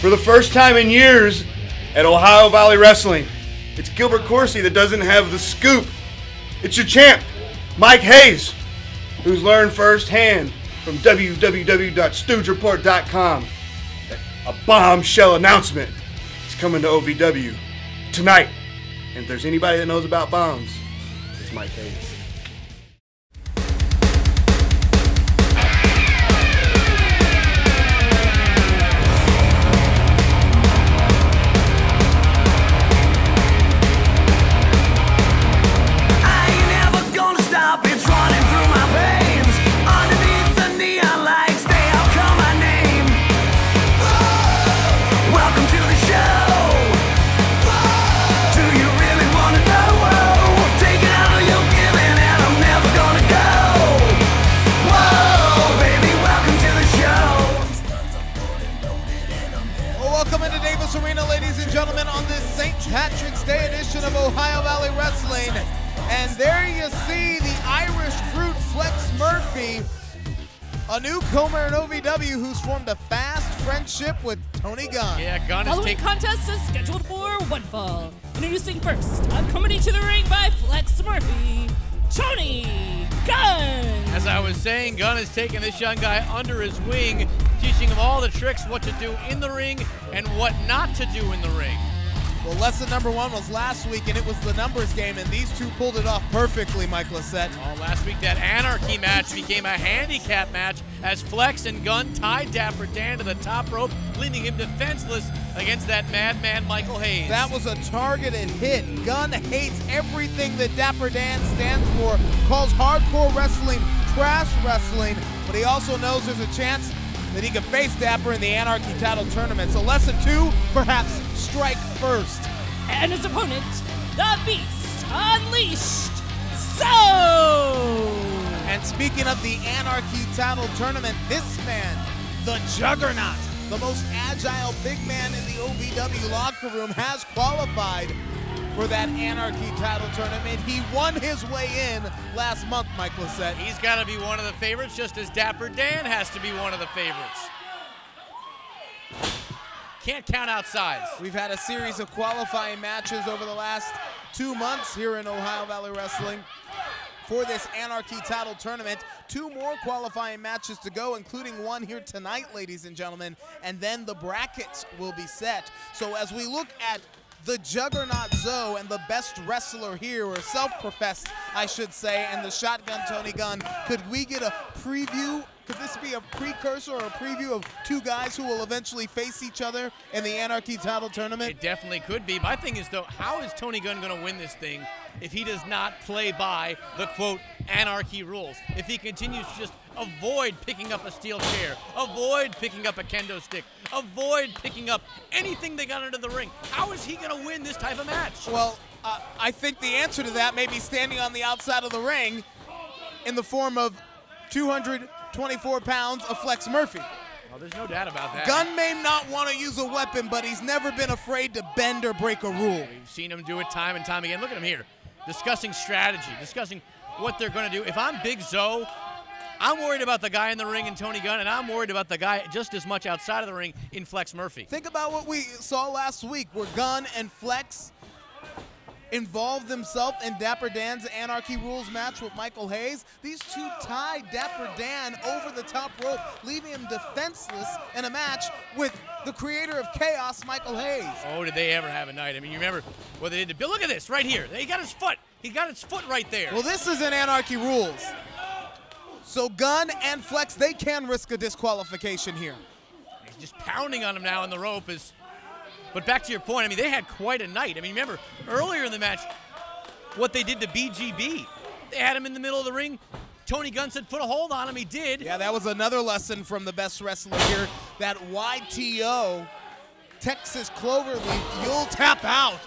For the first time in years at Ohio Valley Wrestling, it's Gilbert Corsi that doesn't have the scoop. It's your champ, Mike Hayes, who's learned firsthand from www.stoogereport.com that a bombshell announcement is coming to OVW tonight. And if there's anybody that knows about bombs, it's Mike Hayes. Gentlemen, on this St. Patrick's Day edition of Ohio Valley Wrestling. And there you see the Irish brute Flex Murphy, a newcomer in OVW who's formed a fast friendship with Tony Gunn. Yeah, Gunn is Following contest is scheduled for one fall. Introducing first, accompanied to the ring by Flex Murphy, Tony Gunn. As I was saying, Gunn is taking this young guy under his wing, teaching him all the tricks, what to do in the ring and what not to do in the ring. Well, lesson number one was last week, and it was the numbers game, and these two pulled it off perfectly, Mike Lissette. Oh, last week that Anarchy match became a handicap match as Flex and Gunn tied Dapper Dan to the top rope, leaving him defenseless against that madman Michael Hayes. That was a targeted hit. Gunn hates everything that Dapper Dan stands for, calls hardcore wrestling trash wrestling, but he also knows there's a chance that he could face Dapper in the Anarchy title tournament. So lesson two, perhaps strike first. And his opponent, the Beast Unleashed, So! And speaking of the Anarchy title tournament, this man, the Juggernaut, the most agile big man in the OVW locker room, has qualified for that Anarchy title tournament. He won his way in last month, Mike Lissette. He's got to be one of the favorites, just as Dapper Dan has to be one of the favorites. Can't count out size. We've had a series of qualifying matches over the last 2 months here in Ohio Valley Wrestling for this Anarchy title tournament. 2 more qualifying matches to go, including one here tonight, ladies and gentlemen, and then the brackets will be set. So as we look at the Juggernaut Zoe and the best wrestler here, or self-professed, I should say, and the Shotgun Tony Gunn, could we get a preview? Could this be a precursor or a preview of 2 guys who will eventually face each other in the Anarchy title tournament? It definitely could be. My thing is, though, how is Tony Gunn going to win this thing if he does not play by the, quote, Anarchy rules? If he continues to just avoid picking up a steel chair, avoid picking up a kendo stick, avoid picking up anything they got into the ring, how is he going to win this type of match? Well, I think the answer to that may be standing on the outside of the ring in the form of 224 pounds of Flex Murphy. Well, there's no doubt about that. Gunn may not want to use a weapon, but he's never been afraid to bend or break a rule. We've seen him do it time and time again. Look at him here, discussing strategy, discussing what they're going to do. If I'm Big Zoe, I'm worried about the guy in the ring in Tony Gunn, and I'm worried about the guy just as much outside of the ring in Flex Murphy. Think about what we saw last week, where Gunn and Flex involved themselves in Dapper Dan's Anarchy Rules match with Michael Hayes. These two tied Dapper Dan over the top rope, leaving him defenseless in a match with the creator of chaos, Michael Hayes. Oh, did they ever have a night? I mean, you remember what they did to Bill? Look at this right here. He got his foot. He got his foot right there. Well, this is an Anarchy Rules. So Gunn and Flex, they can risk a disqualification here. He's just pounding on him now on the rope. But back to your point, I mean, they had quite a night. I mean, remember, earlier in the match, what they did to BGB. They had him in the middle of the ring. Tony Gunn said, put a hold on him. He did. Yeah, that was another lesson from the best wrestler here. That YTO, Texas Cloverleaf, you'll tap out.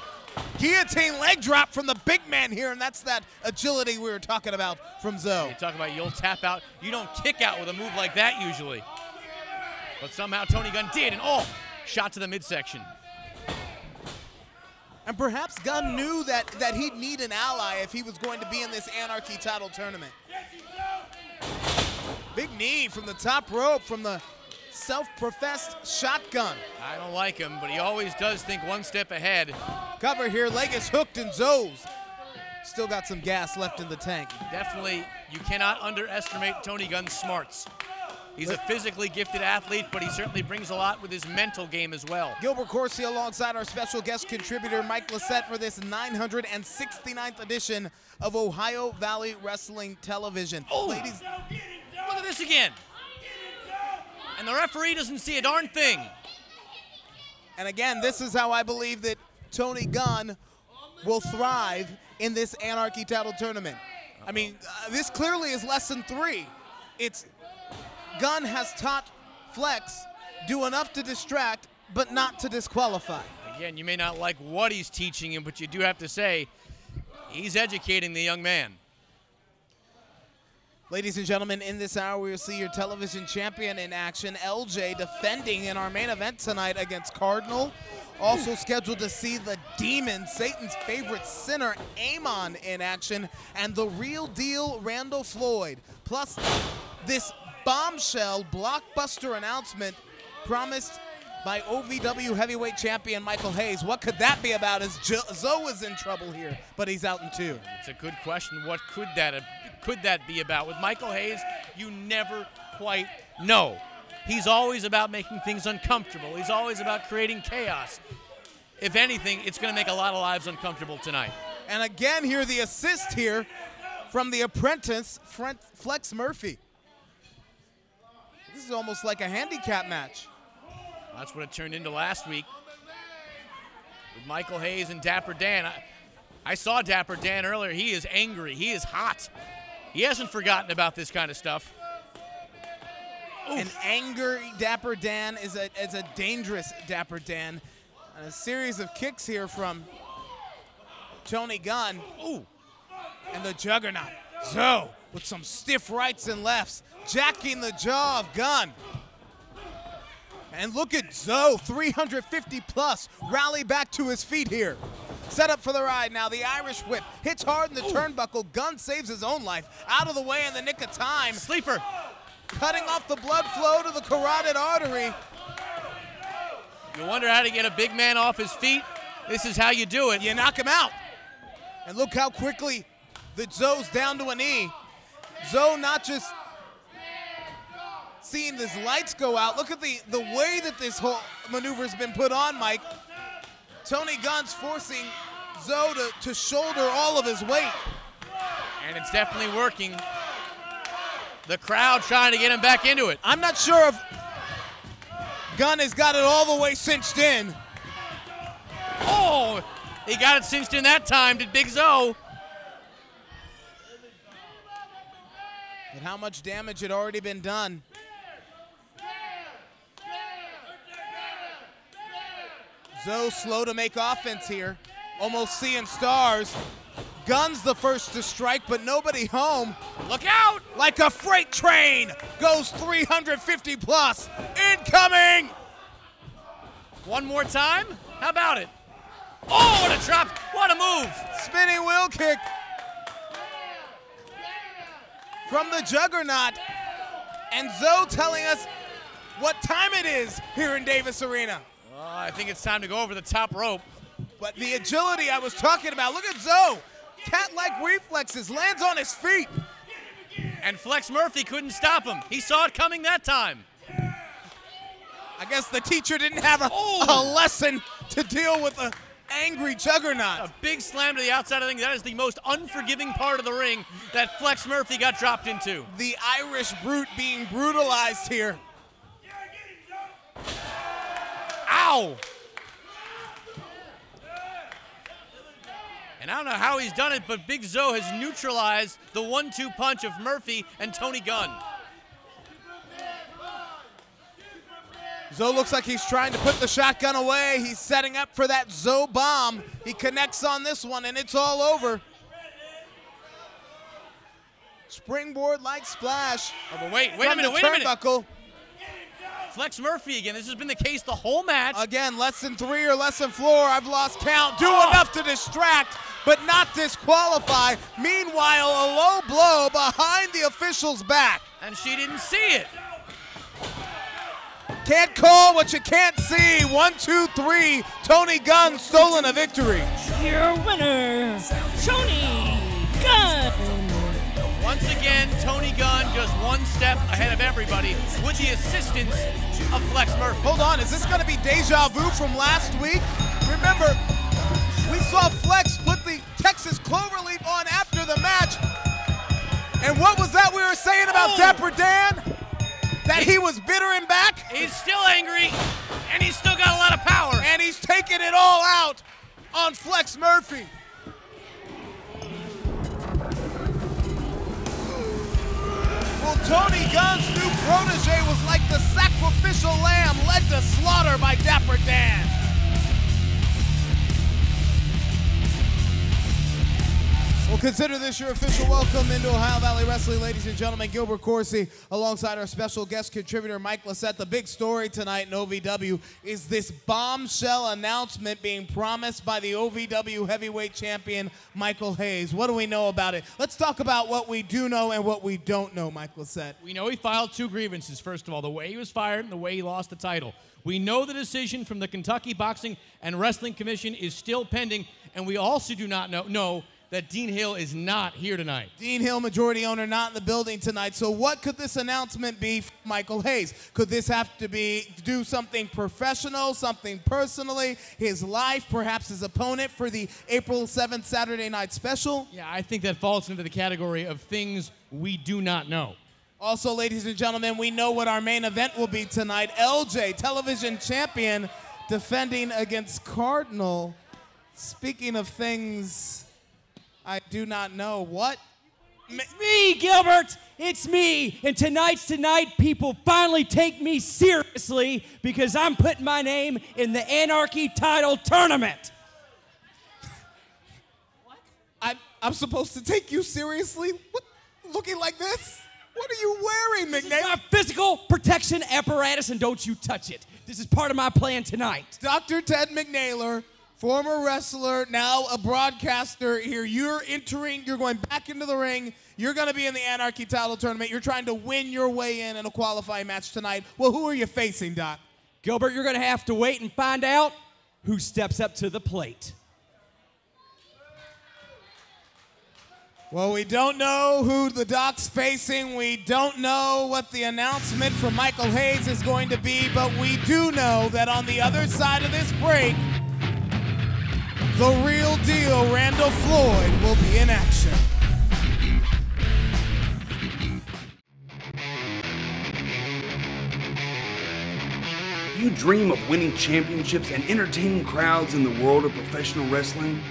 Guillotine leg drop from the big man here, and that's that agility we were talking about from Zoe. You talk about you'll tap out. You don't kick out with a move like that usually. But somehow Tony Gunn did, and oh, shot to the midsection. And perhaps Gunn knew that he'd need an ally if he was going to be in this Anarchy title tournament. Big knee from the top rope from the self-professed shotgun. I don't like him, but he always does think one step ahead. Cover here, leg is hooked, and Zoe's still got some gas left in the tank. Definitely, you cannot underestimate Tony Gunn's smarts. He's a physically gifted athlete, but he certainly brings a lot with his mental game as well. Gilbert Corsi alongside our special guest contributor, Mike Lissette, for this 969th edition of Ohio Valley Wrestling Television. Oh, ladies, look at this again. And the referee doesn't see a darn thing. and again, this is how I believe that Tony Gunn will thrive in this Anarchy title tournament. I mean, this clearly is lesson 3. It's Gunn has taught Flex do enough to distract, but not to disqualify. Again, you may not like what he's teaching him, but you do have to say he's educating the young man. Ladies and gentlemen, in this hour, we will see your television champion in action, LJ, defending in our main event tonight against Cardinal. Also scheduled to see the Demon, Satan's favorite sinner, Amon, in action, and the real deal, Randall Floyd. Plus, this bombshell blockbuster announcement promised by OVW heavyweight champion Michael Hayes. What could that be about, as Zoe is in trouble here, but he's out in 2. It's a good question. What could that be about? With Michael Hayes, you never quite know. He's always about making things uncomfortable. He's always about creating chaos. If anything, it's going to make a lot of lives uncomfortable tonight. And again here, the assist here from the apprentice, Flex Murphy. This is almost like a handicap match. That's what it turned into last week with Michael Hayes and Dapper Dan. I saw Dapper Dan earlier. He is angry. He is hot. He hasn't forgotten about this kind of stuff. Oof. An angry Dapper Dan is a dangerous Dapper Dan. And a series of kicks here from Tony Gunn. Ooh. And the Juggernaut, Zoe, with some stiff rights and lefts, jacking the jaw of Gunn. And look at Zoe, 350 plus, rally back to his feet here. Set up for the ride now, the Irish whip, hits hard in the turnbuckle. Gunn saves his own life, out of the way in the nick of time. Sleeper. Cutting off the blood flow to the carotid artery. You wonder how to get a big man off his feet? This is how you do it. You knock him out. And look how quickly that Zoe's down to a knee. Zoe not just seeing his lights go out. Look at the way that this whole maneuver's been put on, Mike. Tony Gunn's forcing Zoe to shoulder all of his weight. And it's definitely working. The crowd trying to get him back into it. I'm not sure if Gunn has got it all the way cinched in. Oh, he got it cinched in that time, did Big Zoe. But how much damage had already been done. Zoe slow to make offense here. Almost seeing stars. Gunn's the first to strike, but nobody home. Look out! Like a freight train, goes 350 plus. Incoming! One more time? How about it? Oh, what a drop! What a move! Spinning wheel kick from the Juggernaut. And Zoe telling us what time it is here in Davis Arena. I think it's time to go over the top rope. But the agility I was talking about, look at Zoe. Cat-like reflexes, lands on his feet. And Flex Murphy couldn't stop him. He saw it coming that time. I guess the teacher didn't have a lesson to deal with an angry Juggernaut. A big slam to the outside of the ring. That is the most unforgiving part of the ring that Flex Murphy got dropped into. The Irish brute being brutalized here. Ow! And I don't know how he's done it, but Big Zoe has neutralized the 1-2 punch of Murphy and Tony Gunn. Zoe looks like he's trying to put the shotgun away. He's setting up for that Zoe bomb. He connects on this one, and it's all over. Springboard-like splash. Oh, but wait a minute. Turnbuckle. Flex Murphy again. This has been the case the whole match. Again, less than 3 or less than 4. I've lost count. Do enough to distract, but not disqualify. Meanwhile, a low blow behind the official's back. And she didn't see it. Can't call what you can't see. 1, 2, 3. Tony Gunn stolen a victory. Your winner, Tony Gunn. Once again, Tony Gunn just one step ahead of everybody with the assistance of Flex Murphy. Hold on, is this going to be deja vu from last week? Remember, we saw Flex put the Texas Cloverleaf on after the match. And what was that we were saying about Dapper Dan? That he was bitter and back? He's still angry, and he's still got a lot of power. And he's taking it all out on Flex Murphy. Well, Tony Gunn's new protege was like the sacrificial lamb led to slaughter by Dapper Dan. Well, consider this your official welcome into Ohio Valley Wrestling, ladies and gentlemen. Gilbert Corsi, alongside our special guest contributor, Mike Lissette. The big story tonight in OVW is this bombshell announcement being promised by the OVW heavyweight champion, Michael Hayes. What do we know about it? Let's talk about what we do know and what we don't know, Mike Lissette. We know he filed 2 grievances, first of all, the way he was fired and the way he lost the title. We know the decision from the Kentucky Boxing and Wrestling Commission is still pending, and we also do not know that Dean Hill is not here tonight. Dean Hill, majority owner, not in the building tonight. So what could this announcement be for Michael Hayes? Could this have to do something professional, something personally, his life, perhaps his opponent for the April 7th Saturday night special? Yeah, I think that falls into the category of things we do not know. Also, ladies and gentlemen, we know what our main event will be tonight. LJ, television champion, defending against Cardinal. Speaking of things I do not know, what? It's me, Gilbert. It's me. And tonight's tonight. People finally take me seriously because I'm putting my name in the Anarchy title tournament. What? I'm supposed to take you seriously? What? Looking like this? What are you wearing, McNair? This is my physical protection apparatus, and don't you touch it. This is part of my plan tonight. Dr. Ted McNaylor, former wrestler, now a broadcaster here. You're going back into the ring. You're going to be in the Anarchy title tournament. You're trying to win your way in a qualifying match tonight. Well, who are you facing, Doc? Gilbert, you're going to have to wait and find out who steps up to the plate. Well, we don't know who the Doc's facing. We don't know what the announcement from Michael Hayes is going to be, but we do know that on the other side of this break, the real deal, Randall Floyd, will be in action. Do you dream of winning championships and entertaining crowds in the world of professional wrestling?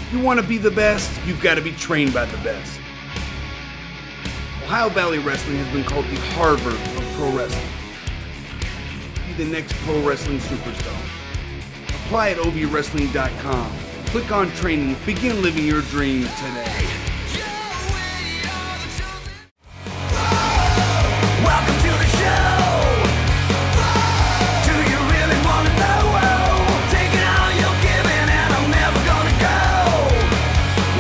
If you want to be the best, you've got to be trained by the best. Ohio Valley Wrestling has been called the Harvard of pro wrestling. Be the next pro wrestling superstar. Apply at ovwrestling.com. Click on training. Begin living your dream today. Welcome to the show. Do you really want to know? Taking all you're giving and I'm never gonna go.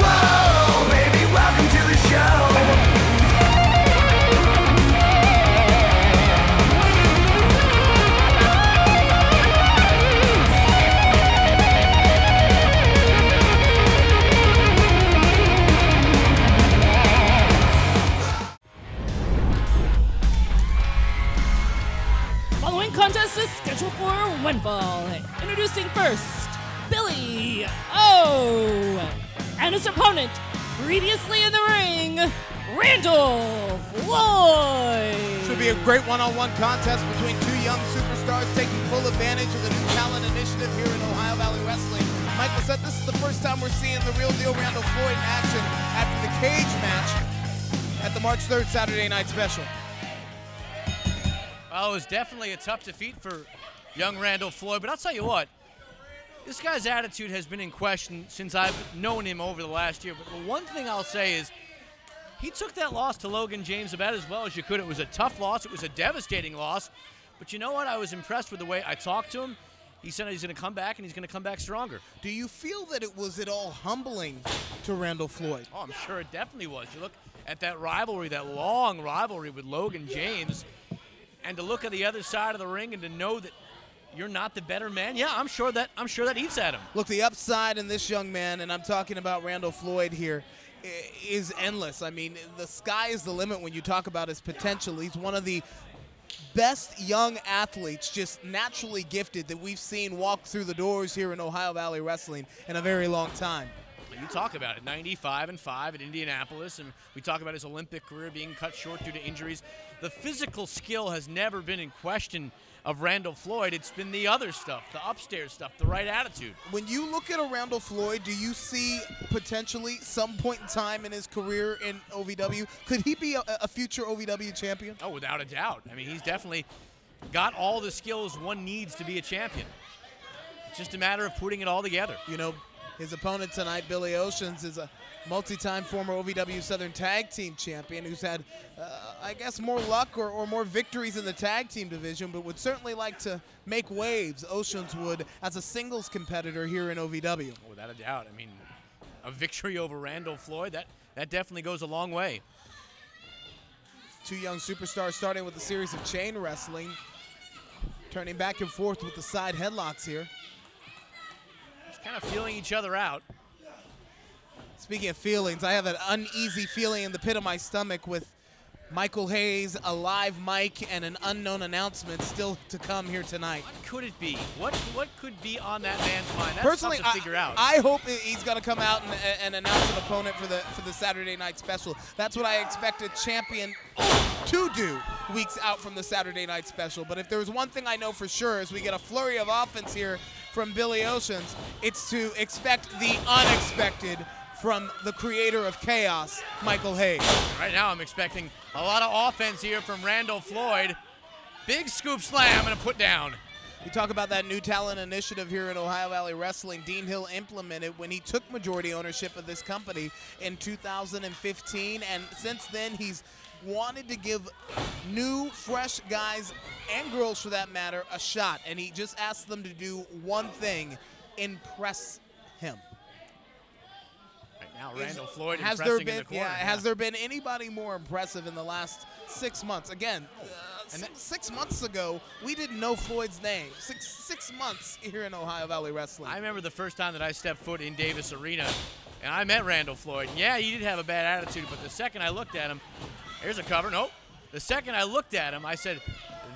Whoa, baby, welcome to the show. Contest is scheduled for one fall. Introducing first, Billy O. And his opponent, previously in the ring, Randall Floyd. Should be a great one-on-one contest between two young superstars taking full advantage of the new talent initiative here in Ohio Valley Wrestling. Michael said this is the first time we're seeing the real deal Randall Floyd in action after the cage match at the March 3rd Saturday night special. Well, it was definitely a tough defeat for young Randall Floyd, but I'll tell you what, this guy's attitude has been in question since I've known him over the last year. But the one thing I'll say is he took that loss to Logan James about as well as you could. It was a tough loss. It was a devastating loss. But you know what? I was impressed with the way I talked to him. He said he's going to come back, and he's going to come back stronger. Do you feel that it was at all humbling to Randall Floyd? Oh, I'm sure it definitely was. You look at that rivalry, that long rivalry with Logan James. and to look at the other side of the ring and to know that you're not the better man, yeah, I'm sure that eats at him. Look, the upside in this young man, and I'm talking about Randall Floyd here, is endless. I mean, the sky is the limit when you talk about his potential. He's one of the best young athletes, just naturally gifted, that we've seen walk through the doors here in Ohio Valley Wrestling in a very long time. You talk about it, 95-5 at Indianapolis, and we talk about his Olympic career being cut short due to injuries. The physical skill has never been in question of Randall Floyd. It's been the other stuff, the upstairs stuff, the right attitude. When you look at a Randall Floyd, do you see potentially some point in time in his career in OVW, could he be a future OVW champion? Oh, without a doubt. I mean, he's definitely got all the skills one needs to be a champion. It's just a matter of putting it all together. You know, his opponent tonight, Billy Oceans, is a multi-time former OVW Southern Tag Team champion who's had, I guess, more luck or more victories in the tag team division, but would certainly like to make waves, Oceans would, as a singles competitor here in OVW. Oh, without a doubt. I mean, a victory over Randall Floyd, that definitely goes a long way. Two young superstars starting with a series of chain wrestling, turning back and forth with the side headlocks here. Kind of feeling each other out. Speaking of feelings, I have an uneasy feeling in the pit of my stomach with Michael Hayes, a live mic, and an unknown announcement still to come here tonight. What could it be? What could be on that man's mind? That's personally, tough to figure out. I hope he's going to come out and announce an opponent for the Saturday night special. That's what I expect a champion to do weeks out from the Saturday night special. But if there was one thing I know for sure is we get a flurry of offense here from Billy Oceans, it's to expect the unexpected from the creator of chaos, Michael Hayes. Right now I'm expecting a lot of offense here from Randall Floyd. Big scoop slam and a put down. We talk about that new talent initiative here in Ohio Valley Wrestling. Dean Hill implemented when he took majority ownership of this company in 2015, and since then he's wanted to give new, fresh guys and girls, for that matter, a shot, and he just asked them to do one thing: impress him. Right now, Randall Floyd has impressing there been, in the corner. Yeah, has there been anybody more impressive in the last 6 months? Again, 6 months ago, we didn't know Floyd's name. Six months here in Ohio Valley Wrestling. I remember the first time that I stepped foot in Davis Arena, and I met Randall Floyd. And yeah, he did have a bad attitude, but the second I looked at him, here's a cover. Nope. The second I looked at him, I said,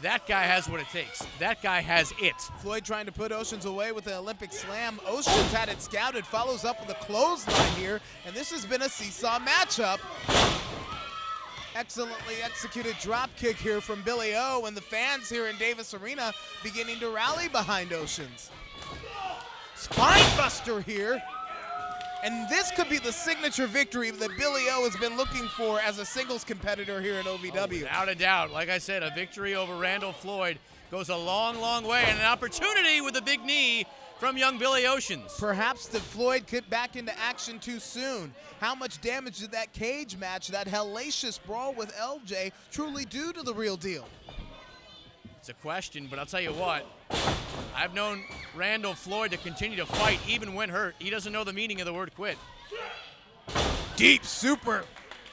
that guy has what it takes. That guy has it. Floyd trying to put Oceans away with an Olympic slam. Oceans had it scouted, follows up with a clothesline here, and this has been a seesaw matchup. Excellently executed drop kick here from Billy O, and the fans here in Davis Arena beginning to rally behind Oceans. Spine buster here. And this could be the signature victory that Billy O has been looking for as a singles competitor here in OVW. Oh, without a doubt. Like I said, a victory over Randall Floyd goes a long, long way, and an opportunity with a big knee from young Billy Oceans. Perhaps did Floyd get back into action too soon? How much damage did that cage match, that hellacious brawl with LJ, truly do to the real deal? It's a question, but I'll tell you what. I've known Randall Floyd to continue to fight even when hurt. He doesn't know the meaning of the word quit. Deep super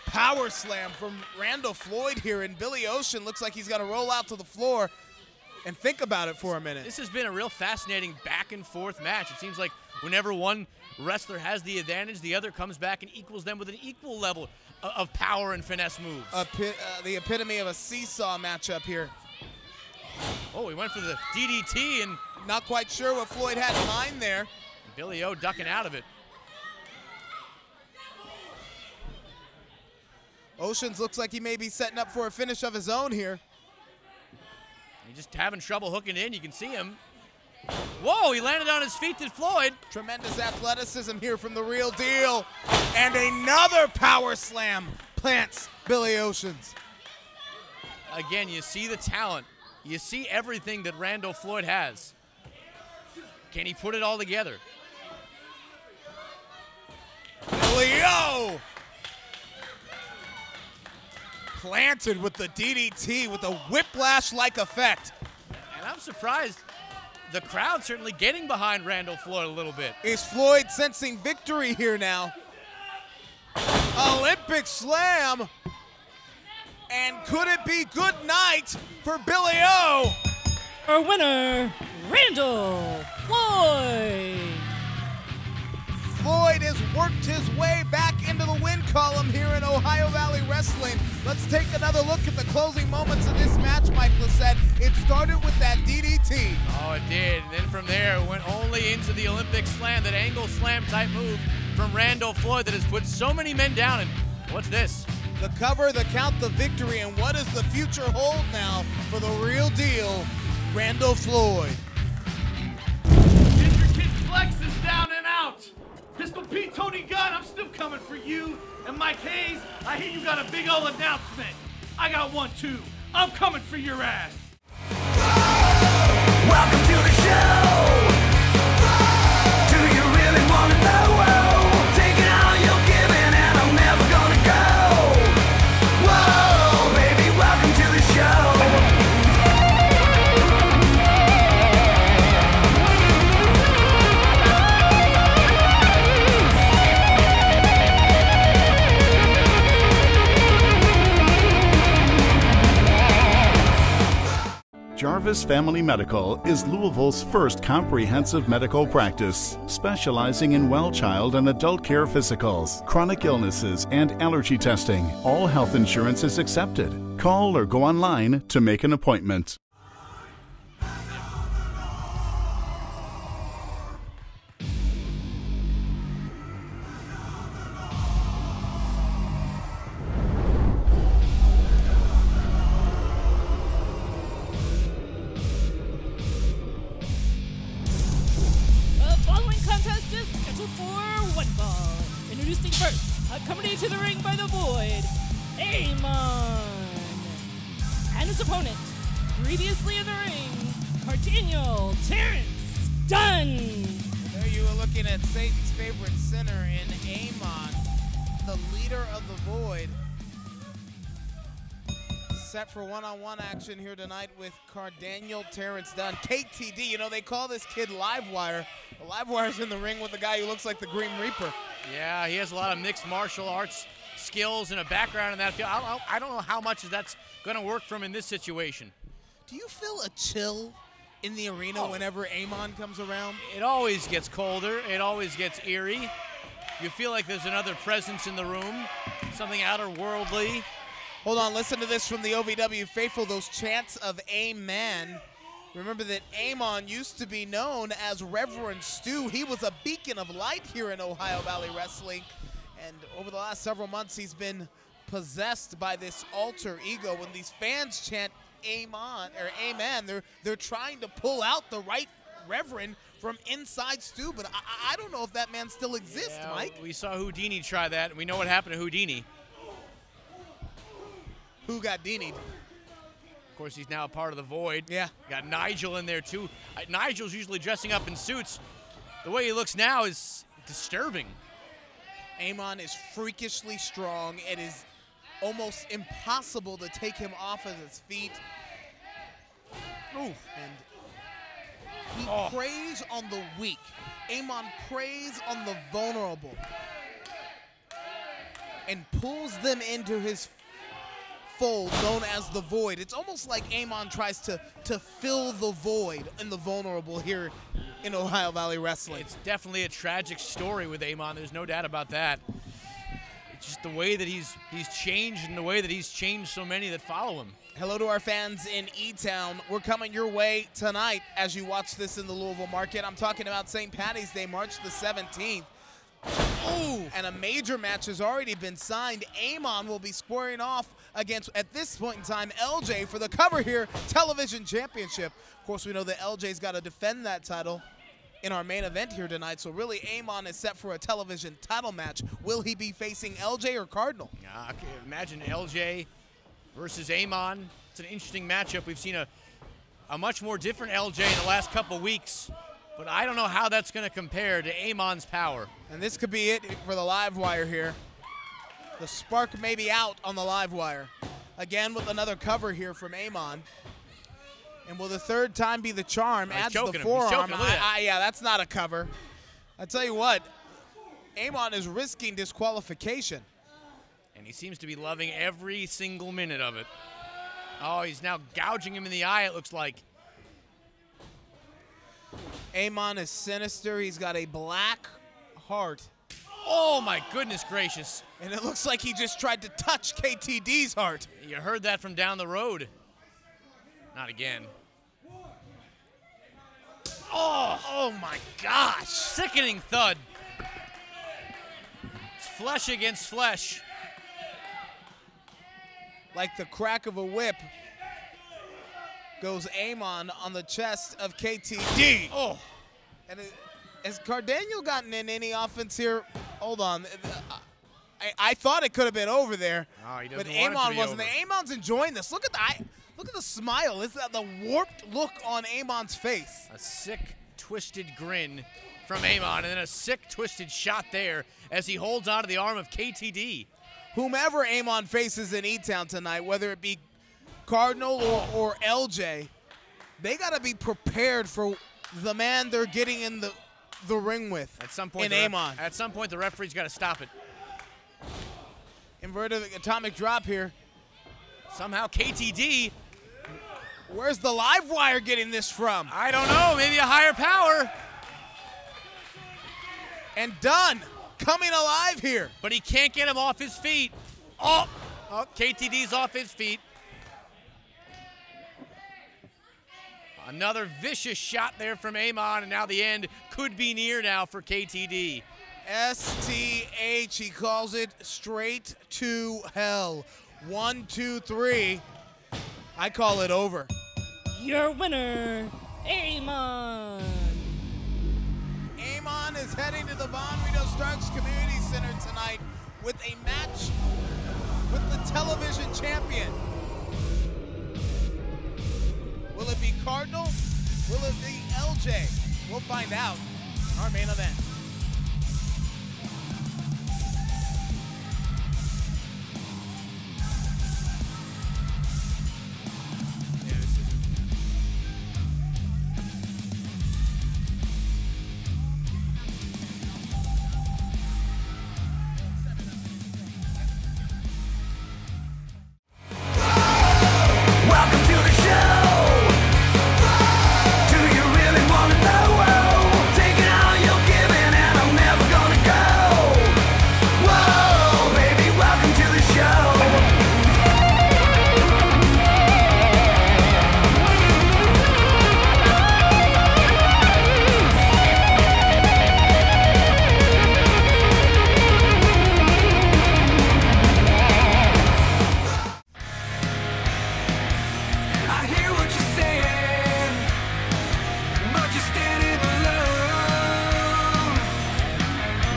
power slam from Randall Floyd here, and Billy Ocean looks like he's got to roll out to the floor and think about it for a minute. This has been a real fascinating back and forth match. It seems like whenever one wrestler has the advantage, the other comes back and equals them with an equal level of power and finesse moves. The epitome of a seesaw matchup here. Oh, he went for the DDT, and not quite sure what Floyd had in mind there. Billy O ducking out of it. Oceans looks like he may be setting up for a finish of his own here. He's just having trouble hooking in. You can see him. Whoa, he landed on his feet, did Floyd. Tremendous athleticism here from the real deal. And another power slam plants Billy Oceans. Again, you see the talent. You see everything that Randall Floyd has. Can he put it all together? Billy O! Planted with the DDT with a whiplash-like effect. And I'm surprised the crowd certainly getting behind Randall Floyd a little bit. Is Floyd sensing victory here now? Olympic slam. And could it be good night for Billy O? Our winner, Randall Floyd. Floyd has worked his way back into the win column here in Ohio Valley Wrestling. Let's take another look at the closing moments of this match, Mike Lissette. It started with that DDT. Oh, it did. And then from there, it went only into the Olympic slam, that angle slam type move from Randall Floyd that has put so many men down. And what's this? The cover, the count, the victory, and what does the future hold now for the real deal, Randall Floyd? Get your kid Flexes down and out. Pistol Pete, Tony Gunn, I'm still coming for you. And Mike Hayes, I hear you got a big old announcement. I got one too. I'm coming for your ass. Welcome to the show. Do you really want to know? Taking all you're giving and I'm never gonna go. Whoa, baby, welcome to the show. Jarvis Family Medical is Louisville's first comprehensive medical practice, specializing in well child and adult care physicals, chronic illnesses, and allergy testing. All health insurance is accepted. Call or go online to make an appointment. Introducing first, accompanied to the ring by the Void, Amon. And his opponent, previously in the ring, Cardinal Terrence Gunn. There you are looking at Satan's favorite sinner in Amon, the leader of the Void. Set for one-on-one action here tonight with Cardinal Terrence Dunn. KTD, you know, they call this kid Livewire. The Livewire's in the ring with a guy who looks like the Grim Reaper. Yeah, he has a lot of mixed martial arts skills and a background in that field. I don't know how much that's going to work from in this situation. Do you feel a chill in the arena whenever Amon comes around? It always gets colder. It always gets eerie. You feel like there's another presence in the room, something outer-worldly. Hold on, listen to this from the OVW faithful, those chants of Amen. Remember that Amon used to be known as Reverend Stu. He was a beacon of light here in Ohio Valley Wrestling. And over the last several months, he's been possessed by this alter ego. When these fans chant Amon or Amen, they're trying to pull out the right Reverend from inside Stu. But I don't know if that man still exists, yeah, Mike. We saw Houdini try that, and we know what happened to Houdini. Who got Dini'd? Of course, he's now a part of the Void. Yeah. Got Nigel in there, too. Nigel's usually dressing up in suits. The way he looks now is disturbing. Amon is freakishly strong. It is almost impossible to take him off of his feet. Ooh. And he preys on the weak. Amon preys on the vulnerable and pulls them into his fold known as the Void. It's almost like Amon tries to fill the void in the vulnerable here in Ohio Valley Wrestling. It's definitely a tragic story with Amon. There's no doubt about that. It's just the way that he's changed and the way that he's changed so many that follow him. Hello to our fans in E-Town. We're coming your way tonight as you watch this in the Louisville market. I'm talking about St. Patty's Day, March the 17th. Ooh, and a major match has already been signed. Amon will be squaring off against, at this point in time, LJ for the Cover Here Television Championship. Of course, we know that LJ's got to defend that title in our main event here tonight, so really Amon is set for a television title match. Will he be facing LJ or Cardinal? I can imagine LJ versus Amon. It's an interesting matchup. We've seen a much more different LJ in the last couple weeks. But I don't know how that's going to compare to Amon's power. And this could be it for the live wire here. The spark may be out on the live wire. Again with another cover here from Amon. And will the third time be the charm? Adds the forearm. Yeah, that's not a cover. I tell you what, Amon is risking disqualification. And he seems to be loving every single minute of it. Oh, he's now gouging him in the eye, it looks like. Amon is sinister. He's got a black heart. Oh, my goodness gracious. And it looks like he just tried to touch KTD's heart. You heard that from down the road. Not again. Oh my gosh. Sickening thud. It's flesh against flesh. Like the crack of a whip goes Amon on the chest of KTD. Oh. And has Cardaniel gotten in any offense here? Hold on. I thought it could have been over there. Oh, he doesn't but want it to Amon be wasn't over. there. Amon's enjoying this. Look at the smile. It's the warped look on Amon's face. A sick, twisted grin from Amon, and then a sick, twisted shot there as he holds onto the arm of KTD. Whomever Amon faces in E-Town tonight, whether it be Cardinal or LJ, they got to be prepared for the man they're getting in the ring with. At some point, Amon. At some point, the referee's got to stop it. Inverted atomic drop here. Somehow KTD. Where's the live wire getting this from? I don't know. Maybe a higher power. And Dunn coming alive here. But he can't get him off his feet. Oh, KTD's off his feet. Another vicious shot there from Amon, and now the end could be near now for KTD. STH, he calls it straight to hell. 1, 2, 3. I call it over. Your winner, Amon. Amon is heading to the Von Rito Starks Community Center tonight with a match with the television champion. Will it be Cardinal? Will it be LJ? We'll find out in our main event. Welcome to the show. Do you really want to know? Taking all you're giving and I'm never gonna go. Whoa, baby, welcome to the show. I hear what you're saying, but you're standing alone.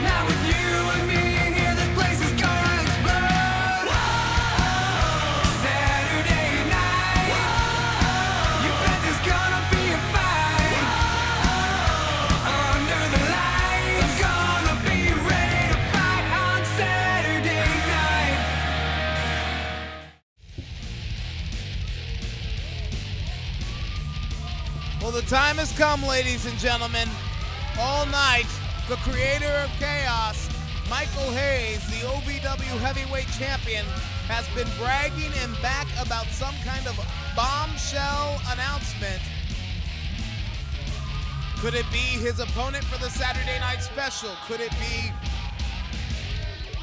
Not with you and me here, this place is gonna explode. Saturday night, you bet there's gonna be a fight. Under the lights, gonna be ready to fight on Saturday night. Well, the time has come, ladies and gentlemen. All night, the creator of chaos, Michael Hayes, the OVW heavyweight champion, has been bragging and back about some kind of bombshell announcement. Could it be his opponent for the Saturday night special? Could it be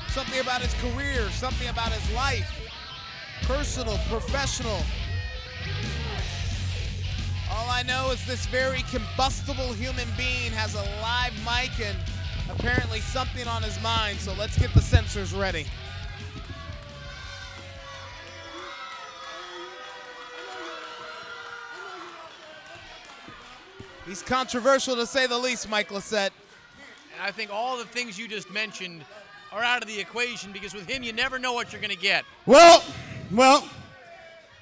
something about his career, something about his life? Personal, professional. All I know is this very combustible human being has a live mic and apparently something on his mind, so let's get the censors ready. He's controversial to say the least, Mike Lissette. And I think all the things you just mentioned are out of the equation because with him, you never know what you're going to get. Well,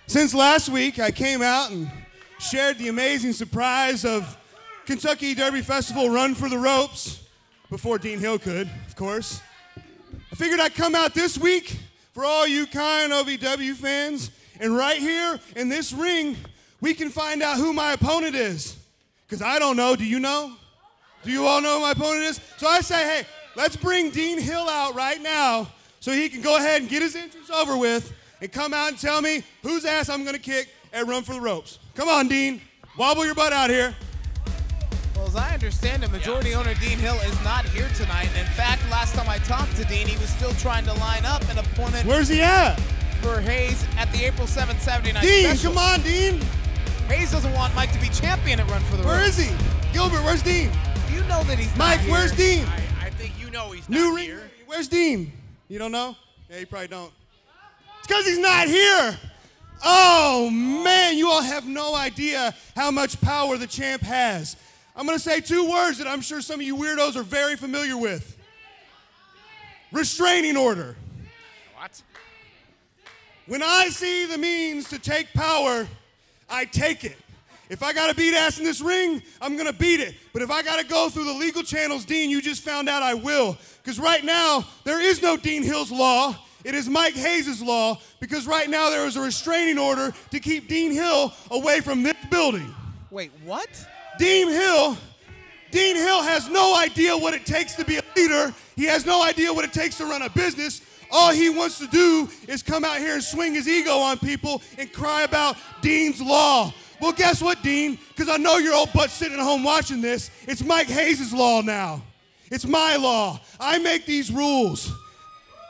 since last week I came out and shared the amazing surprise of Kentucky Derby Festival Run for the Ropes, before Dean Hill could, of course. I figured I'd come out this week for all you kind OVW fans, and right here in this ring, we can find out who my opponent is. Because I don't know, do you know? Do you all know who my opponent is? So I say, hey, let's bring Dean Hill out right now so he can go ahead and get his entrance over with and come out and tell me whose ass I'm going to kick and run for the ropes. Come on, Dean. Wobble your butt out here. Well, as I understand it, majority owner Dean Hill is not here tonight. In fact, last time I talked to Dean, he was still trying to line up an opponent. Where's he at? For Hayes at the April 7th Saturday Night Dean, Special. come on, Dean. Hayes doesn't want Mike to be champion at Run for the Ropes. Where is he? Gilbert, where's Dean? You know that he's Mike, not here. where's Dean? I think you know he's New not ring. here. Where's Dean? You don't know? Yeah, you probably don't. It's because he's not here. Oh, man, you all have no idea how much power the champ has. I'm going to say two words that I'm sure some of you weirdos are very familiar with. Restraining order. What? When I see the means to take power, I take it. If I got to beat ass in this ring, I'm going to beat it. But if I got to go through the legal channels, Dean, you just found out I will. Because right now, there is no Dean Hill's law. It is Mike Hayes' law. Because right now, there is a restraining order to keep Dean Hill away from this building. Wait, what? Dean Hill has no idea what it takes to be a leader. He has no idea what it takes to run a business. All he wants to do is come out here and swing his ego on people and cry about Dean's law. Well, guess what, Dean? Because I know your old butt sitting at home watching this. It's Mike Hayes' law now. It's my law. I make these rules.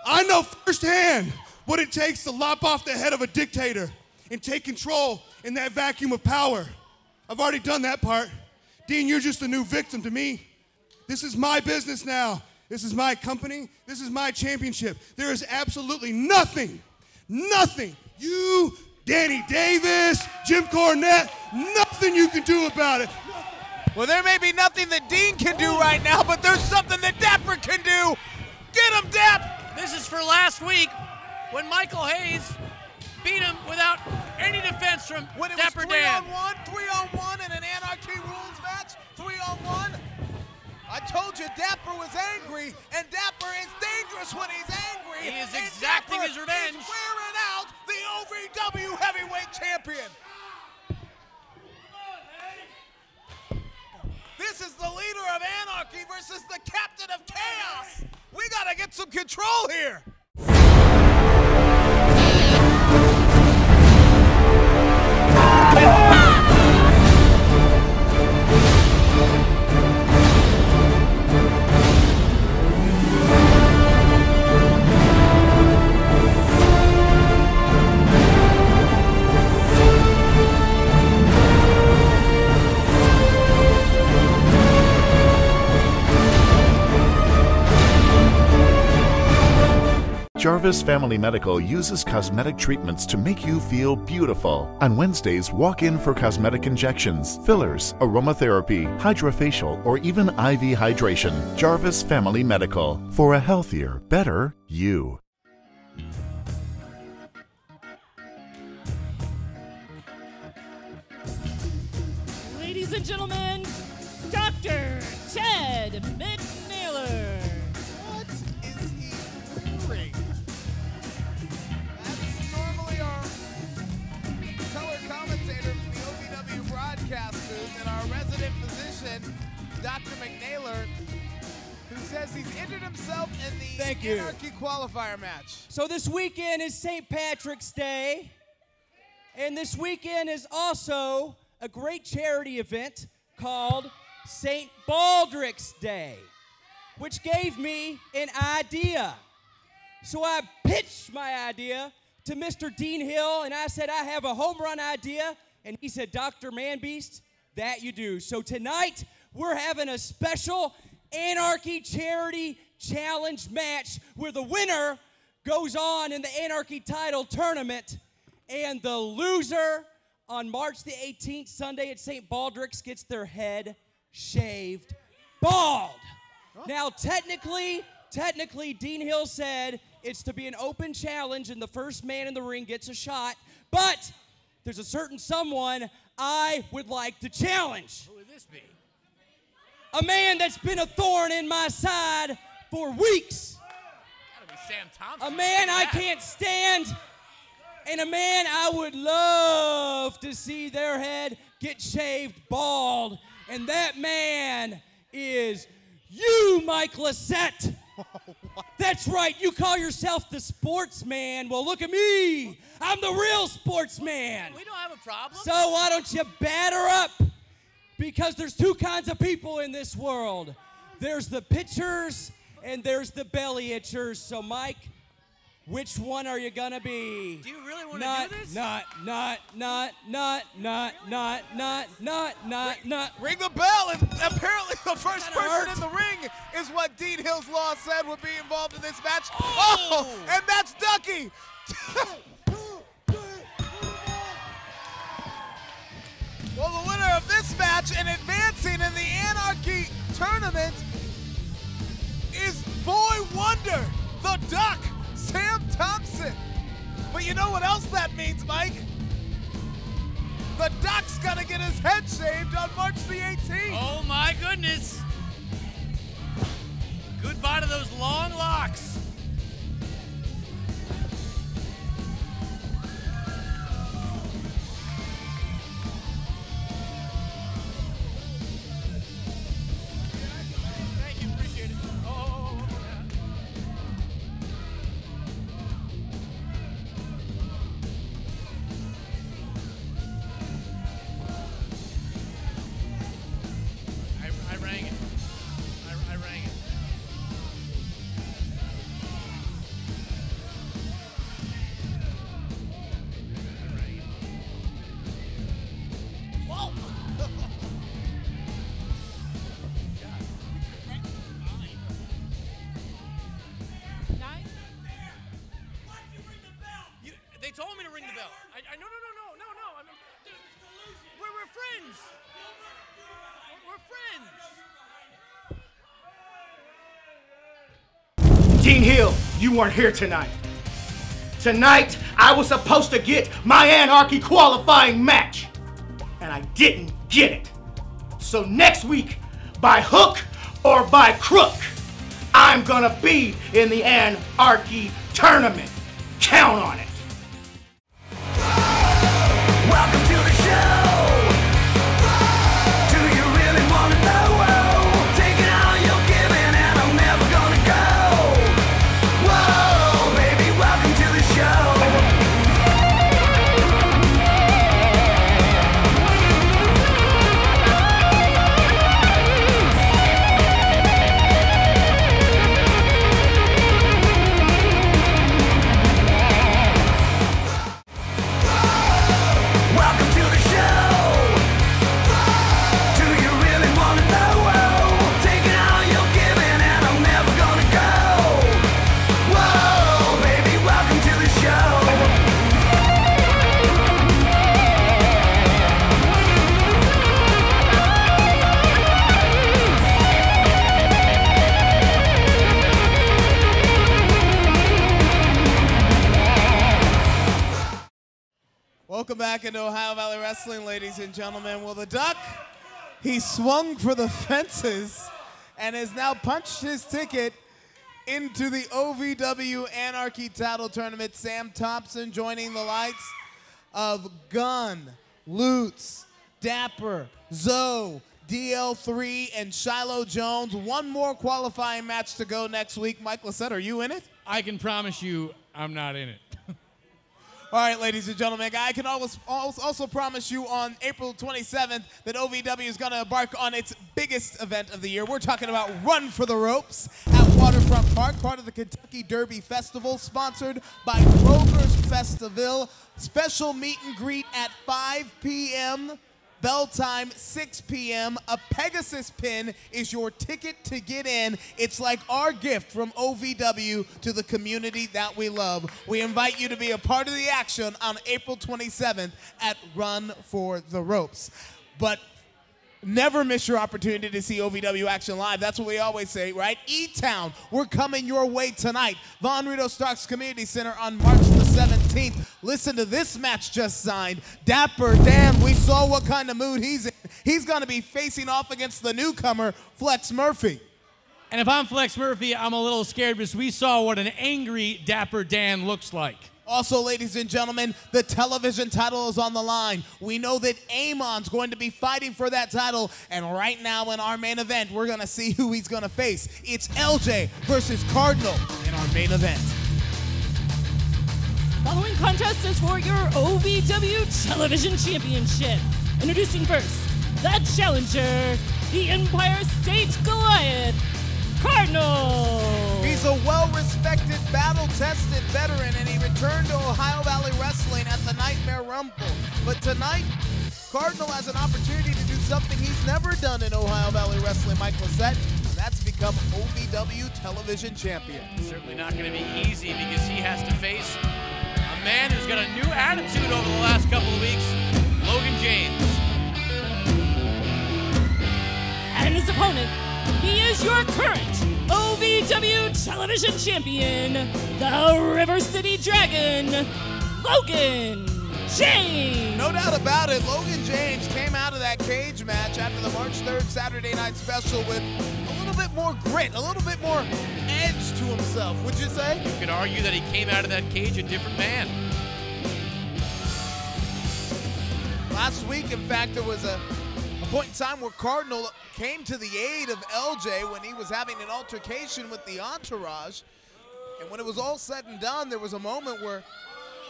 I know firsthand what it takes to lop off the head of a dictator and take control in that vacuum of power. I've already done that part. Dean, you're just a new victim to me. This is my business now. This is my company. This is my championship. There is absolutely nothing, you, Danny Davis, Jim Cornette, nothing you can do about it. Well, there may be nothing that Dean can do right now, but there's something that Dapper can do. Get him, Dap! This is for last week when Michael Hayes beat him without any defense from When it Dapper was Dan. 3-on-1 in an Anarchy rules match, 3-on-1. I told you Dapper was angry, and Dapper is dangerous when he's angry. He is and exacting Dapper his revenge. Is wearing out the OVW heavyweight champion. This is the leader of Anarchy versus the captain of chaos. We gotta get some control here. Jarvis Family Medical uses cosmetic treatments to make you feel beautiful. On Wednesdays, walk in for cosmetic injections, fillers, aromatherapy, hydrofacial, or even IV hydration. Jarvis Family Medical, for a healthier, better you. Ladies and gentlemen, Dr. Ted McNaylor. What is he wearing? That's normally our color commentator from the OVW broadcasters and our resident physician, Dr. McNaylor, who says he's injured himself in the Thank you. Anarchy qualifier match. So this weekend is St. Patrick's Day, and this weekend is also a great charity event called St. Baldrick's Day, which gave me an idea. So I pitched my idea to Mr. Dean Hill, and I said, I have a home run idea, and he said, Dr. Manbeast, that you do. So tonight, we're having a special Anarchy Charity Challenge match where the winner goes on in the Anarchy title tournament, and the loser on March the 18th, Sunday at St. Baldrick's, gets their head shaved bald. Now, technically, Dean Hill said it's to be an open challenge and the first man in the ring gets a shot, but there's a certain someone I would like to challenge. Who would this be? A man that's been a thorn in my side for weeks. Gotta be Sam Thompson. A man I can't stand, and a man I would love to see their head get shaved bald. And that man is you, Mike Lissette. That's right, you call yourself the sportsman. Well, look at me. I'm the real sportsman. We don't have a problem. So why don't you batter up? Because there's two kinds of people in this world. There's the pitchers and there's the belly itchers. So, Mike, which one are you gonna be? Do you really want to do this? Ring the bell, and apparently the first person in the ring is what Dean Hill's Law said would be involved in this match. Oh, and that's Ducky. Well, the winner of this match and advancing in the Anarchy tournament is Boy Wonder, the Duck, Sam Thompson. But you know what else that means, Mike? The Duck's gonna get his head shaved on March the 18th. Oh my goodness. Goodbye to those long locks. Thank you, appreciate it. I rang it. I rang it. Whoa! They told me to ring the bell. No. We're friends. We're friends. Dean Hill, you weren't here tonight. Tonight, I was supposed to get my Anarchy qualifying match, and I didn't get it. So next week, by hook or by crook, I'm gonna be in the Anarchy tournament. Count on it. Welcome to the show. Do you really want to know? Taking all you're giving and I'm never gonna go. Whoa, baby, welcome to the show. Welcome to the show. Do you really want to know? Taking all you're giving and I'm never gonna go. Whoa, baby, welcome to the show. Welcome back into Ohio Valley Wrestling, ladies and gentlemen. Well, the Duck, he swung for the fences and has now punched his ticket into the OVW Anarchy title tournament. Sam Thompson joining the likes of Gunn, Lutz, Dapper, Zoe, DL3, and Shiloh Jones. One more qualifying match to go next week. Mike Lissette, are you in it? I can promise you I'm not in it. All right, ladies and gentlemen, I can also promise you on April 27th that OVW is going to embark on its biggest event of the year. We're talking about Run for the Ropes at Waterfront Park, part of the Kentucky Derby Festival, sponsored by Kroger's Festiville. Special meet and greet at 5 p.m., bell time 6 p.m. A Pegasus pin is your ticket to get in. It's like our gift from OVW to the community that we love. We invite you to be a part of the action on April 27th at Run for the Ropes. But never miss your opportunity to see OVW action live. That's what we always say, right? E-Town, we're coming your way tonight. Von Rito Starks Community Center on March the 17th. Listen to this match just signed. Dapper Dan, we saw what kind of mood he's in. He's going to be facing off against the newcomer, Flex Murphy. And if I'm Flex Murphy, I'm a little scared because we saw what an angry Dapper Dan looks like. Also, ladies and gentlemen, the television title is on the line. We know that Amon's going to be fighting for that title, and right now in our main event, we're going to see who he's going to face. It's LJ versus Cardinal in our main event. Following contest is for your OVW Television Championship. Introducing first, the challenger, the Empire State Goliath, Cardinal. He's a well-respected, battle-tested veteran, and he returned to Ohio Valley Wrestling at the Nightmare Rumble. But tonight, Cardinal has an opportunity to do something he's never done in Ohio Valley Wrestling, Mike Lissette, and that's become OVW Television Champion. Certainly not going to be easy because he has to face a man who's got a new attitude over the last couple of weeks, Logan James. And his opponent, he is your current OVW Television Champion, the River City Dragon, Logan James. No doubt about it, Logan James came out of that cage match after the March 3rd Saturday Night Special with a little bit more grit, a little bit more edge to himself, would you say? You could argue that he came out of that cage a different man. Last week, in fact, there was a point in time where Cardinal came to the aid of LJ when he was having an altercation with the Entourage. And when it was all said and done, there was a moment where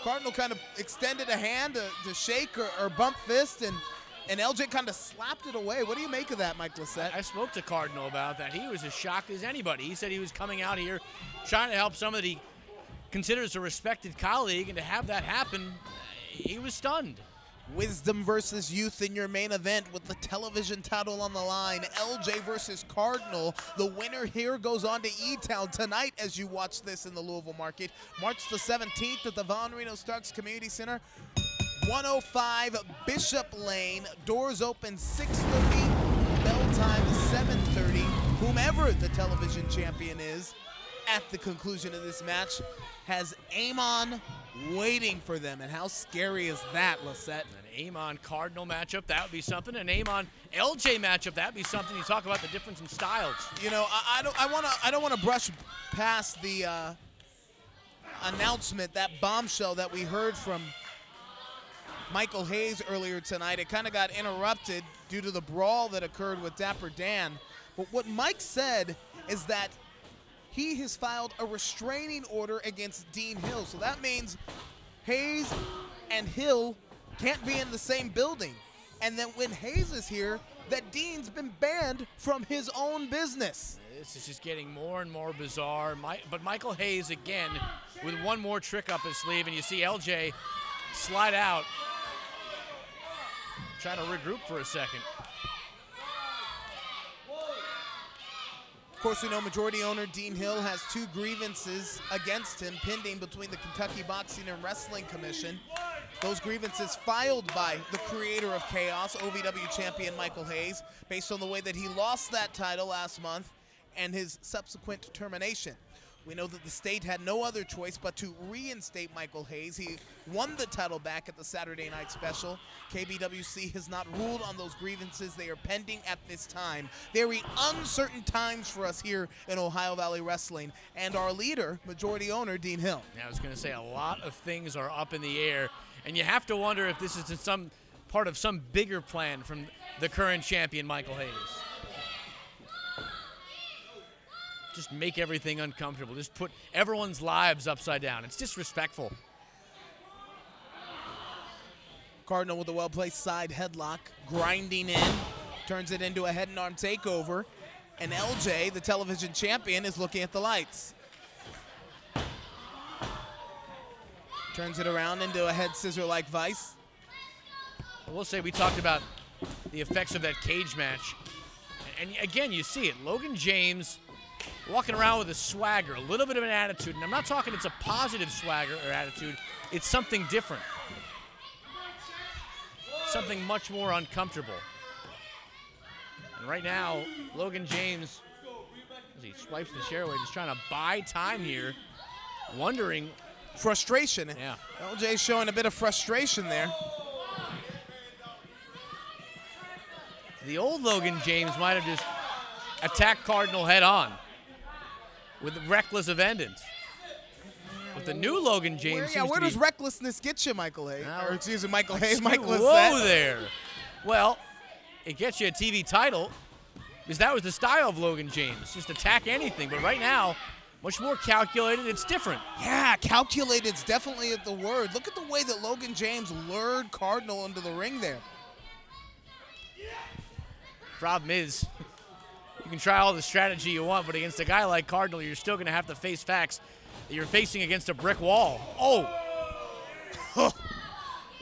Cardinal kind of extended a hand to shake or bump fist, and LJ kind of slapped it away. What do you make of that, Mike Lissette? I spoke to Cardinal about that. He was as shocked as anybody. He said he was coming out here trying to help someone that he considers a respected colleague, and to have that happen, he was stunned. Wisdom versus youth in your main event with the television title on the line. LJ versus Cardinal. The winner here goes on to E-Town tonight as you watch this in the Louisville market. March the 17th at the Von Reno Starks Community Center. 105 Bishop Lane. Doors open 6:30. Bell time 7:30. Whomever the television champion is at the conclusion of this match has Amon waiting for them. And how scary is that, Lissette? An Amon Cardinal matchup, that would be something. An Amon LJ matchup, that would be something. You talk about the difference in styles. You know, I don't want to brush past the announcement, that bombshell that we heard from Michael Hayes earlier tonight. It kind of got interrupted due to the brawl that occurred with Dapper Dan. But what Mike said is that he has filed a restraining order against Dean Hill. So that means Hayes and Hill can't be in the same building. And then when Hayes is here, that Dean's been banned from his own business. This is just getting more and more bizarre. But Michael Hayes, again, with one more trick up his sleeve, and you see LJ slide out, try to regroup for a second. Of course, we know majority owner Dean Hill has 2 grievances against him pending between the Kentucky Boxing and Wrestling Commission. Those grievances filed by the creator of Chaos, OVW champion Michael Hayes, based on the way that he lost that title last month and his subsequent termination. We know that the state had no other choice but to reinstate Michael Hayes. He won the title back at the Saturday Night Special. KBWC has not ruled on those grievances. They are pending at this time. Very uncertain times for us here in Ohio Valley Wrestling. And our leader, majority owner, Dean Hill. Yeah, I was going to say a lot of things are up in the air. And you have to wonder if this is in some part of some bigger plan from the current champion, Michael Hayes. Just make everything uncomfortable. Just put everyone's lives upside down. It's disrespectful. Cardinal with a well-placed side headlock, grinding in, turns it into a head and arm takeover. And LJ, the television champion, is looking at the lights. Turns it around into a head scissor-like vice. I will say we talked about the effects of that cage match. And again, you see it. Logan James walking around with a swagger, a little bit of an attitude. And I'm not talking it's a positive swagger or attitude. It's something different. Something much more uncomfortable. And right now, Logan James, as he swipes the chair away, just trying to buy time here, wondering. Frustration. Yeah. LJ showing a bit of frustration there. The old Logan James might have just attacked Cardinal head on with reckless abandon. But the new Logan James. Where does recklessness get you, Michael Hayes? Or excuse me, Michael Hayes. Michael Whoa there. Well, it gets you a TV title because that was the style of Logan James. Just attack anything. But right now, much more calculated. It's different. Yeah, calculated's definitely the word. Look at the way that Logan James lured Cardinal into the ring there. Problem is, you can try all the strategy you want, but against a guy like Cardinal, you're still going to have to face facts that you're facing against a brick wall. Oh! The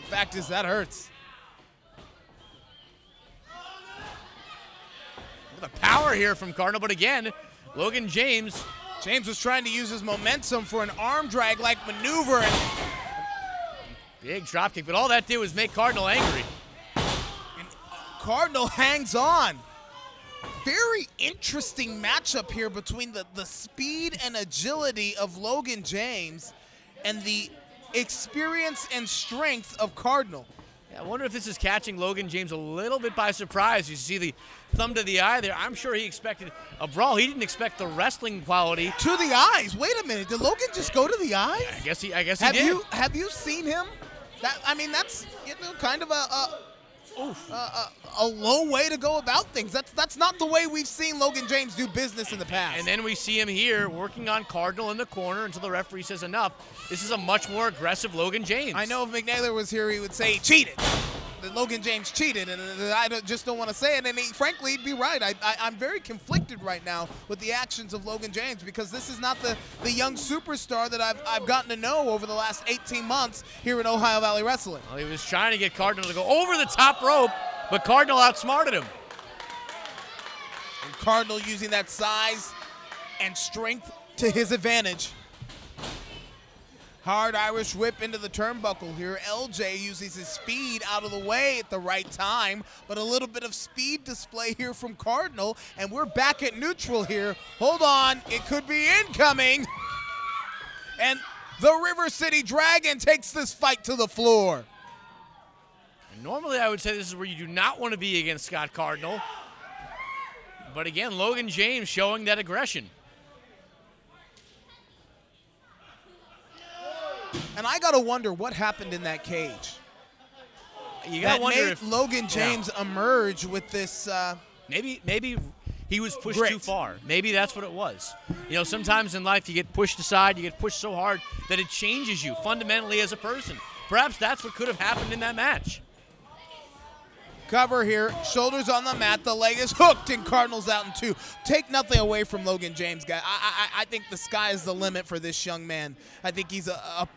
fact is, that hurts. The power here from Cardinal, but again, Logan James. James was trying to use his momentum for an arm drag-like maneuver. And big dropkick, but all that did was make Cardinal angry. And Cardinal hangs on. Very interesting matchup here between the speed and agility of Logan James and the experience and strength of Cardinal. Yeah, I wonder if this is catching Logan James a little bit by surprise. You see the thumb to the eye there. I'm sure he expected a brawl. He didn't expect the wrestling quality. To the eyes. Wait a minute. Did Logan just go to the eyes? I guess he did. Have you seen him? That's kind of a low way to go about things. That's not the way we've seen Logan James do business in the past. And then we see him here working on Cardinal in the corner until the referee says enough. This is a much more aggressive Logan James. I know if McNaylor was here, he would say he cheated. That Logan James cheated, and I just don't want to say it. And frankly, he'd be right. I'm very conflicted right now with the actions of Logan James because this is not the young superstar that I've gotten to know over the last 18 months here in Ohio Valley Wrestling. Well, he was trying to get Cardinal to go over the top rope, but Cardinal outsmarted him. And Cardinal using that size and strength to his advantage. Hard Irish whip into the turnbuckle here. LJ uses his speed out of the way at the right time, but a little bit of speed display here from Cardinal, and we're back at neutral here. Hold on, it could be incoming. And the River City Dragon takes this fight to the floor. Normally, I would say this is where you do not want to be against Scott Cardinal. But again, Logan James showing that aggression. And I gotta wonder what happened in that cage. You gotta wonder made if Logan James emerge with this. Maybe he was pushed grit. too far. Maybe that's what it was. You know, sometimes in life you get pushed aside, you get pushed so hard that it changes you fundamentally as a person. Perhaps that's what could have happened in that match. Cover here, shoulders on the mat, the leg is hooked, and Cardinal's out in two. Take nothing away from Logan James, guy. I think the sky is the limit for this young man. I think he's a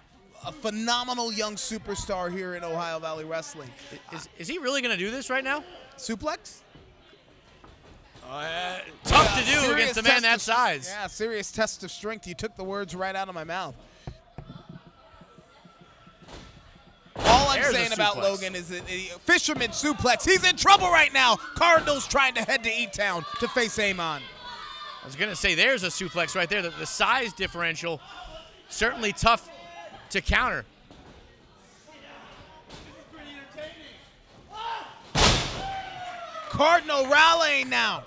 phenomenal young superstar here in Ohio Valley Wrestling. Is he really going to do this right now? Suplex? Tough to do against a man that size. Yeah, serious test of strength. You took the words right out of my mouth. All I'm saying about Logan is that fisherman suplex. He's in trouble right now. Cardinal's trying to head to E-Town to face Amon. I was going to say there's a suplex right there. The size differential, certainly tough to counter. Cardinal rallying now.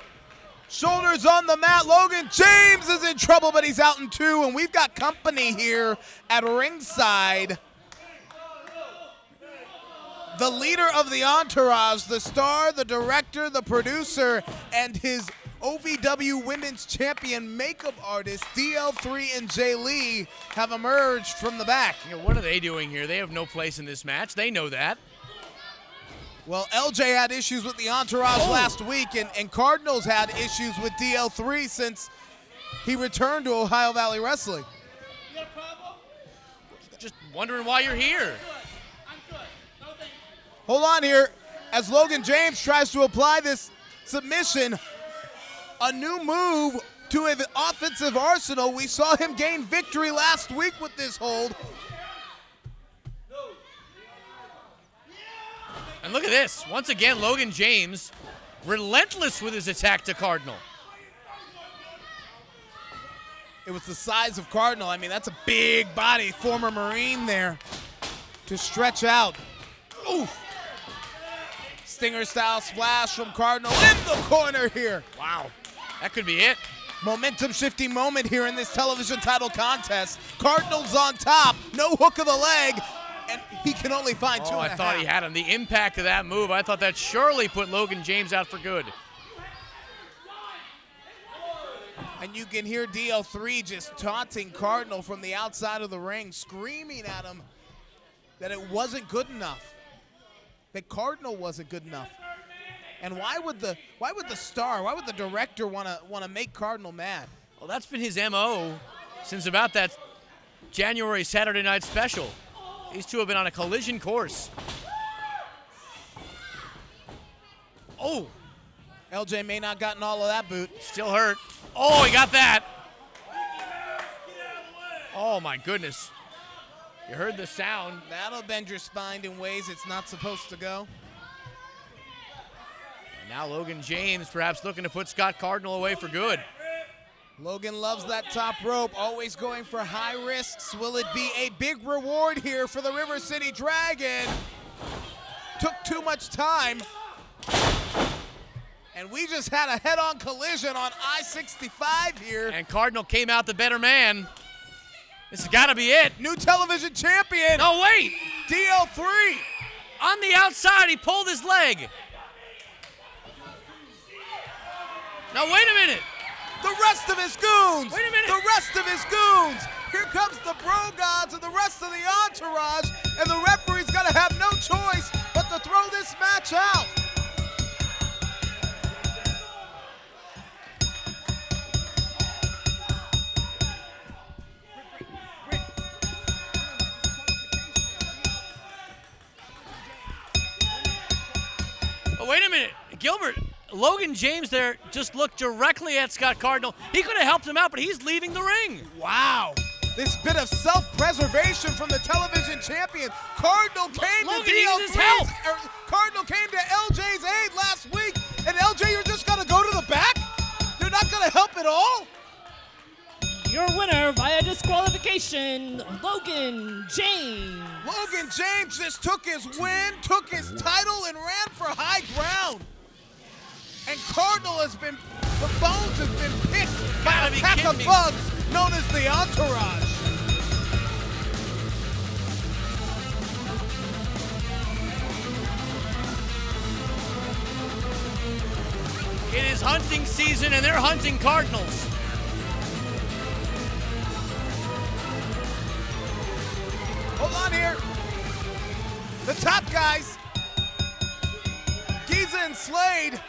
Shoulders on the mat. Logan James is in trouble, but he's out in two, and we've got company here at ringside. The leader of the Entourage, the star, the director, the producer, and his OVW Women's Champion makeup artist, DL3 and Jay Lee, have emerged from the back. You know, what are they doing here? They have no place in this match. They know that. Well, LJ had issues with the Entourage last week, and Cardinals had issues with DL3 since he returned to Ohio Valley Wrestling. Just wondering why you're here. Hold on here. As Logan James tries to apply this submission, a new move to an offensive arsenal. We saw him gain victory last week with this hold. And look at this. Once again, Logan James relentless with his attack to Cardinal. It was the size of Cardinal. I mean, that's a big body, former Marine there to stretch out. Oof. Stinger-style splash from Cardinal in the corner here. Wow, that could be it. Momentum shifting moment here in this television title contest. Cardinal's on top, no hook of the leg, and he can only find 2.5. I thought he had him. The impact of that move, I thought that surely put Logan James out for good. And you can hear DL3 just taunting Cardinal from the outside of the ring, screaming at him that it wasn't good enough, that Cardinal wasn't good enough. And why would the star, why would the director want to make Cardinal mad? Well, that's been his MO since about that January Saturday night special. These two have been on a collision course. Oh, LJ may not gotten all of that boot. Still hurt. Oh, he got that. Oh my goodness. You heard the sound. That'll bend your spine in ways it's not supposed to go. Now Logan James perhaps looking to put Scott Cardinal away for good. Logan loves that top rope, always going for high risks. Will it be a big reward here for the River City Dragon? Took too much time. And we just had a head-on collision on I-65 here. And Cardinal came out the better man. This has got to be it. New television champion. No, wait. DL3. On the outside, he pulled his leg. Now, wait a minute. The rest of his goons. Wait a minute. The rest of his goons. Here comes the Bro Gods and the rest of the entourage. And the referee's going to have no choice but to throw this match out. Oh, wait a minute. Gilbert, Logan James there just looked directly at Scott Cardinal. He could have helped him out, but he's leaving the ring. Wow. This bit of self-preservation from the television champion. Cardinal came Logan to needs his DL3's, help. Cardinal came to LJ's aid last week, and LJ, you're just going to go to the back? You're not going to help at all? Your winner via disqualification, Logan James. Logan James just took his win, took his title, and ran for high ground. And Cardinal has been, the bones have been picked by a pack of bugs known as the Entourage. It is hunting season, and they're hunting Cardinals. Hold on here. The top guys, Giza and Slade,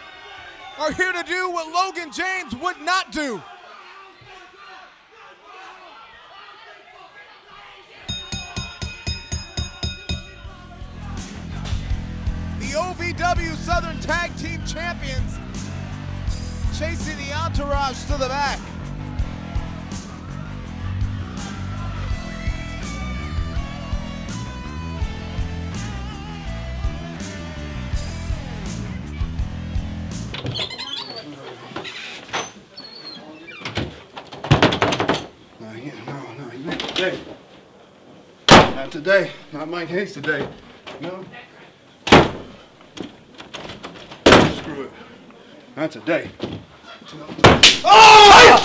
are here to do what Logan James would not do. The OVW Southern Tag Team Champions chasing the Entourage to the back. Today. Not today. Not Mike Hayes today. No. Screw it. Not today. Oh!